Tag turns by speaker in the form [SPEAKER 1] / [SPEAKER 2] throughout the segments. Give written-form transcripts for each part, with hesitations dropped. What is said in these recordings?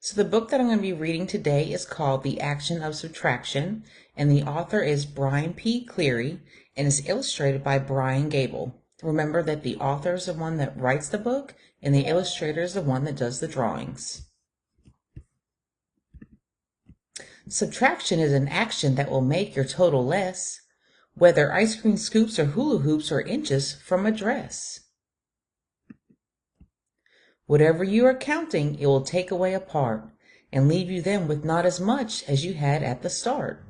[SPEAKER 1] So the book that I'm going to be reading today is called The Action of Subtraction, and the author is Brian P. Cleary, and is illustrated by Brian Gable. Remember that the author is the one that writes the book, and the illustrator is the one that does the drawings. Subtraction is an action that will make your total less, whether ice cream scoops or hula hoops or inches from a dress. Whatever you are counting, it will take away a part and leave you then with not as much as you had at the start.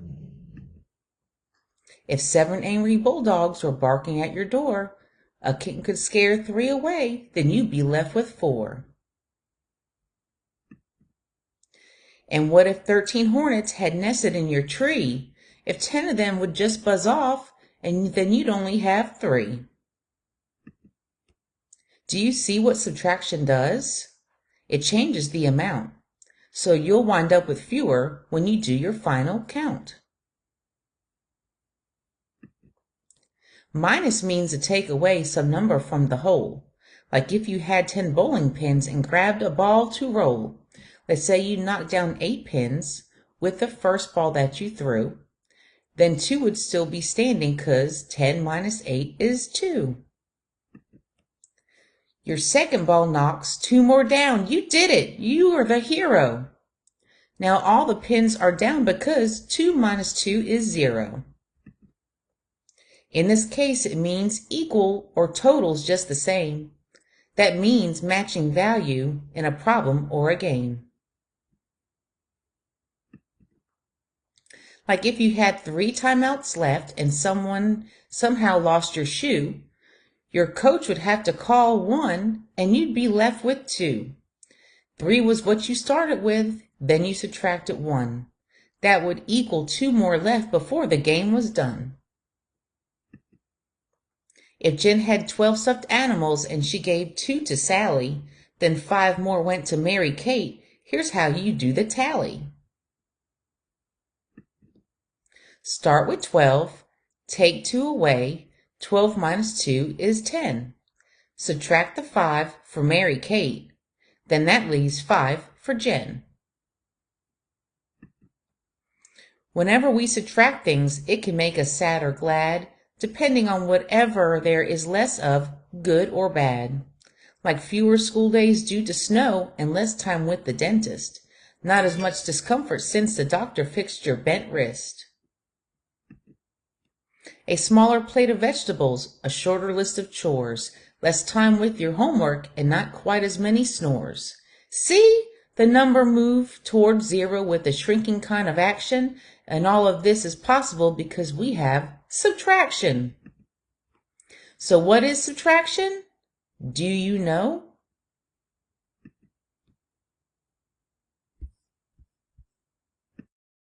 [SPEAKER 1] If 7 angry bulldogs were barking at your door, a kitten could scare 3 away, then you'd be left with 4. And what if 13 hornets had nested in your tree? If 10 of them would just buzz off, and then you'd only have 3. Do you see what subtraction does? It changes the amount, so you'll wind up with fewer when you do your final count. Minus means to take away some number from the whole, like if you had 10 bowling pins and grabbed a ball to roll. Let's say you knocked down 8 pins with the first ball that you threw, then 2 would still be standing because 10 minus 8 is 2. Your second ball knocks 2 more down. You did it. You are the hero. Now all the pins are down because 2 minus 2 is 0. In this case, it means equal or totals just the same. That means matching value in a problem or a game. Like if you had 3 timeouts left and someone somehow lost your shoe, your coach would have to call 1 and you'd be left with 2. 3 was what you started with, then you subtracted 1. That would equal 2 more left before the game was done. If Jen had 12 stuffed animals and she gave 2 to Sally, then 5 more went to Mary Kate, here's how you do the tally. Start with 12, take 2 away. 12 minus 2 is 10. Subtract the 5 for Mary Kate, then that leaves 5 for Jen. Whenever we subtract things, it can make us sad or glad, depending on whatever there is less of, good or bad. Like fewer school days due to snow and less time with the dentist. Not as much discomfort since the doctor fixed your bent wrist. A smaller plate of vegetables, a shorter list of chores, less time with your homework, and not quite as many snores. See? The number moved towards 0 with a shrinking kind of action, and all of this is possible because we have subtraction. So what is subtraction? Do you know?